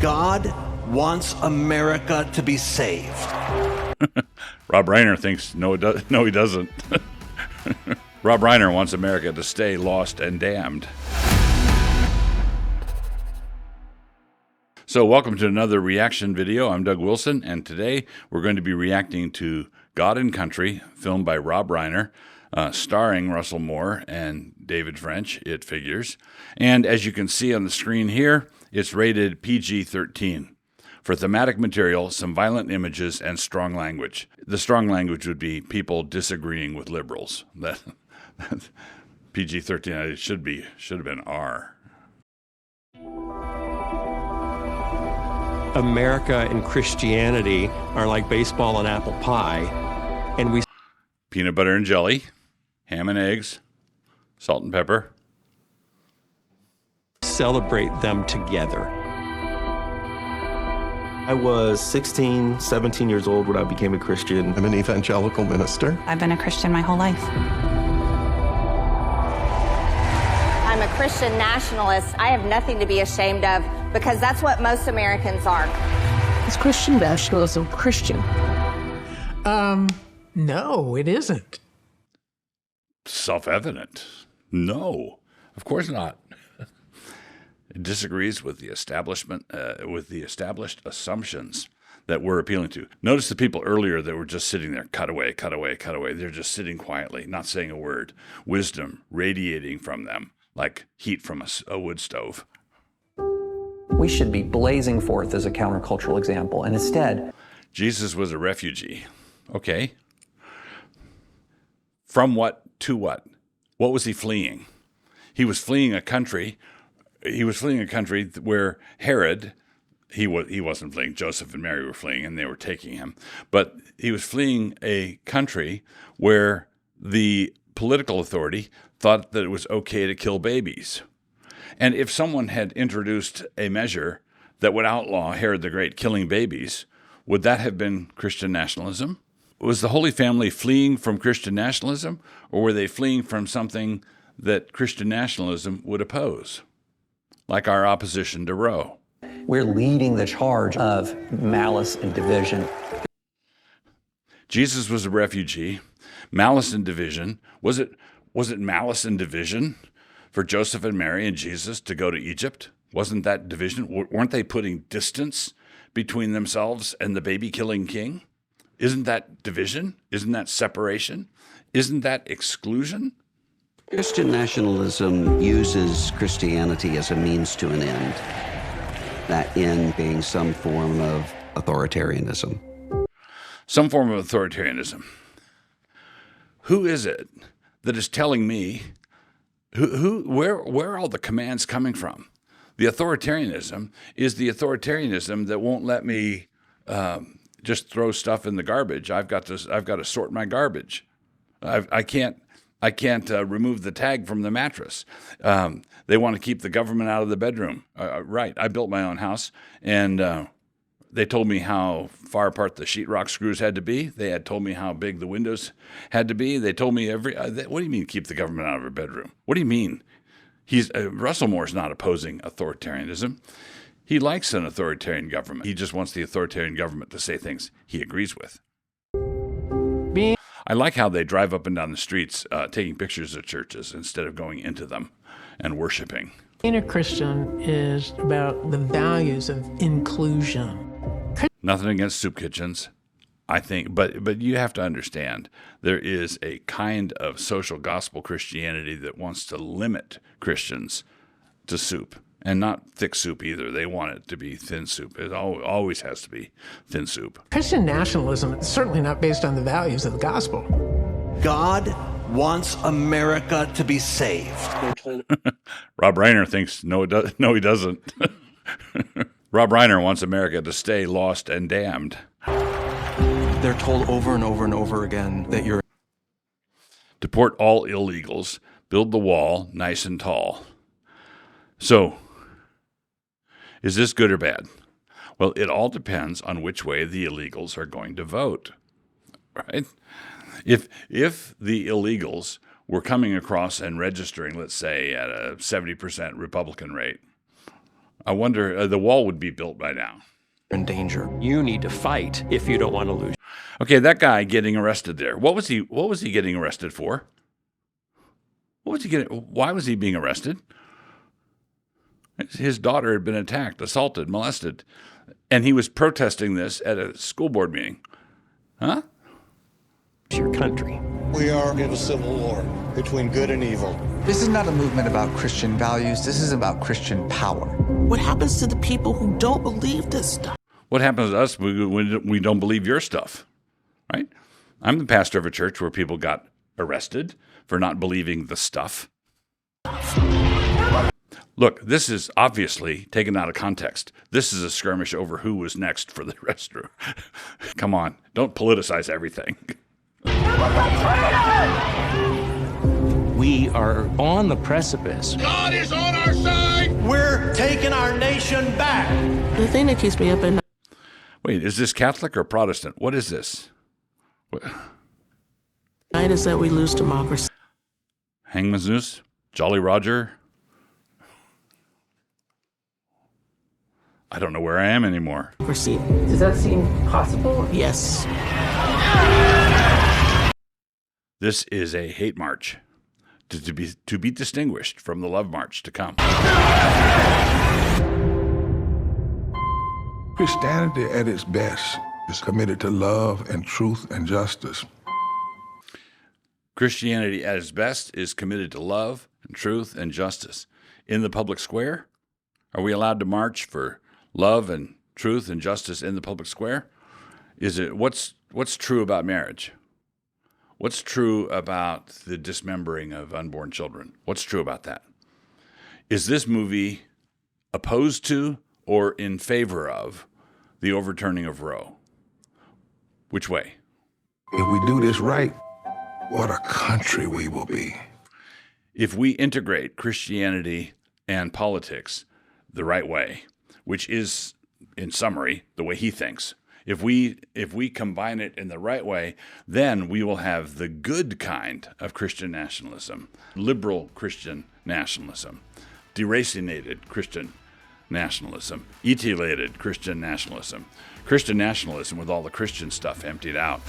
God wants America to be saved. Rob Reiner thinks no, he doesn't. Rob Reiner wants America to stay lost and damned. So welcome to another reaction video. I'm Doug Wilson, and today we're going to be reacting to God and Country, filmed by Rob Reiner, starring Russell Moore and David French, it figures. And as you can see on the screen here, it's rated PG-13. For thematic material, some violent images, and strong language. The strong language would be people disagreeing with liberals. That PG-13, it should have been R. America and Christianity are like baseball and apple pie, and we Peanut butter and jelly, ham and eggs, salt and pepper. Celebrate them together. I was 16, 17 years old when I became a Christian. I'm an evangelical minister. I've been a Christian my whole life. I'm a Christian nationalist. I have nothing to be ashamed of because that's what most Americans are. Is Christian nationalism Christian? No, it isn't. Self-evident. No, of course not. It disagrees with the establishment, with the established assumptions that we're appealing to. Notice the people earlier that were just sitting there, cut away, cut away, cut away. They're just sitting quietly, not saying a word. Wisdom radiating from them like heat from a wood stove. We should be blazing forth as a countercultural example, and instead, Jesus was a refugee. Okay. From what to what? What was he fleeing? He was fleeing a country. He was fleeing a country where Herod, he wasn't fleeing. Joseph and Mary were fleeing, and they were taking him. But he was fleeing a country where the political authority thought that it was okay to kill babies. And if someone had introduced a measure that would outlaw Herod the Great killing babies, would that have been Christian nationalism? Was the Holy Family fleeing from Christian nationalism, or were they fleeing from something that Christian nationalism would oppose, like our opposition to Roe? we're leading the charge of malice and division. Jesus was a refugee. Malice and division. Was it malice and division for Joseph and Mary and Jesus to go to Egypt? Wasn't that division? Weren't they putting distance between themselves and the baby-killing king? Isn't that division? Isn't that separation? Isn't that exclusion? Christian nationalism uses Christianity as a means to an end, that end being some form of authoritarianism. Some form of authoritarianism. Who is it that is telling me, where are all the commands coming from? The authoritarianism is the authoritarianism that won't let me just throw stuff in the garbage. I've got to sort my garbage. I can't remove the tag from the mattress. They want to keep the government out of the bedroom. Right. I built my own house, and they told me how far apart the sheetrock screws had to be. They had told me how big the windows had to be. They told me what do you mean keep the government out of a bedroom? What do you mean? Russell Moore's not opposing authoritarianism. He likes an authoritarian government. He just wants the authoritarian government to say things he agrees with. I like how they drive up and down the streets taking pictures of churches instead of going into them and worshiping. Being a Christian is about the values of inclusion. Nothing against soup kitchens, I think, but you have to understand there is a kind of social gospel Christianity that wants to limit Christians to soup, and not thick soup either. They want it to be thin soup. It always has to be thin soup. Christian nationalism is certainly not based on the values of the gospel. God wants America to be saved. Rob Reiner thinks no, he doesn't. Rob Reiner wants America to stay lost and damned. They're told over and over and over again that you're... Deport all illegals, build the wall nice and tall. So, is this good or bad? Well, it all depends on which way the illegals are going to vote, right? If the illegals were coming across and registering, let's say, at a 70% Republican rate, I wonder, the wall would be built by now. In danger. You need to fight if you don't want to lose. Okay, that guy getting arrested there. What was he getting arrested for? Why was he being arrested? His daughter had been attacked, assaulted, molested, and he was protesting this at a school board meeting. Huh? It's your country. We are in a civil war between good and evil. This is not a movement about Christian values. This is about Christian power. What happens to the people who don't believe this stuff? What happens to us when we don't believe your stuff, right? I'm the pastor of a church where people got arrested for not believing the stuff. Look, this is obviously taken out of context. This is a skirmish over who was next for the restroom. Come on, don't politicize everything. We are on the precipice. God is on our side. We're taking our nation back. The thing that keeps me up at night. Wait, is this Catholic or Protestant? What is this? Night is that we lose democracy. Hangman's Noose? Jolly Roger? I don't know where I am anymore. Does that seem possible? Yes. This is a hate march to be distinguished from the love march to come. Christianity at its best is committed to love and truth and justice. Christianity at its best is committed to love and truth and justice. In the public square, are we allowed to march for love and truth and justice in the public square? Is it what's true about marriage? What's true about the dismembering of unborn children? What's true about that? Is this movie opposed to or in favor of the overturning of Roe? Which way? If we do this right, what a country we will be. If we integrate Christianity and politics the right way, which is, in summary, the way he thinks, if we combine it in the right way, then we will have the good kind of Christian nationalism, liberal Christian nationalism, deracinated Christian nationalism, etiolated Christian nationalism with all the Christian stuff emptied out.